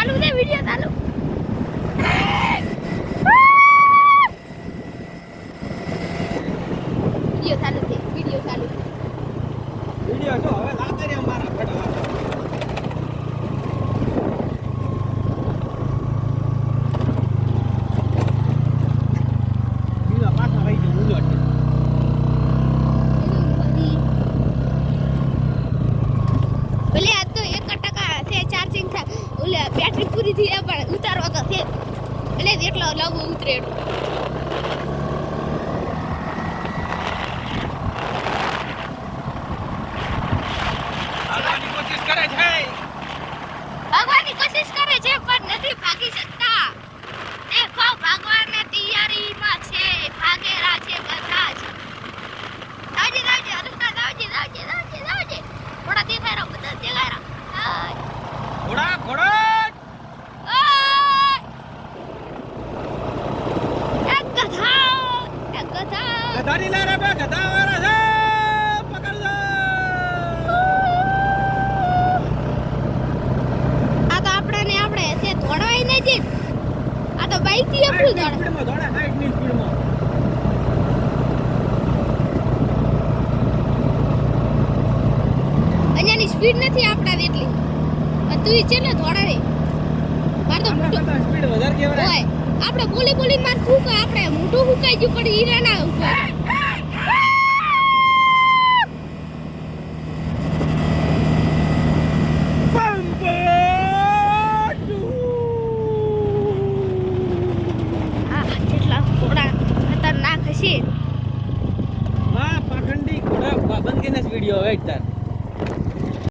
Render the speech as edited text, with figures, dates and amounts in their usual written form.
ચાલુ છે વિડિયો ચાલુ વિડિયો ચાલુ છે વિડિયો ચાલુ વિડિયો જો હવે લાગે રે અમારા ફટવા બીજા પાછા રહી ગયો ઉલો છે ભલે આ તો 1% છે ચાર્જિંગ થાય ઓલે બેટરી પૂરી થઈ જાય પણ ઉતારવા તો છે એટલે એટલો લાગુ ઉતરે ભાગવાની કોશિશ કરે છે પણ નથી ભાગી શકતા દેખો ભગવાનની તૈયારીમાં છે ભાગેલા છે બધા જ દાવજી દાવજી અરુકા દાવજી દાવજી દાવજી દાવજી થોડા દેખાય રહો બધા દેખાય રહો ઘોડા ઘોડા એક ગધા ગધાની લારે બે ગધા વાળા છે પકડજો આ તો આપણે છે દોડવાય નથી આ તો બાઈક થી આપણું દોડે સ્પીડમાં દોડે સાઈડની સ્પીડમાં અહીંયાની સ્પીડ નથી આપણા જેટલી તું છે ને દોડે રે માર તો મોટું સ્પીડ વધારે કેવરાય હોય આપણે બોલી માર ફૂક આપણે મોટું ફૂકાઈ ગયું પણ હીરા ના ઉપર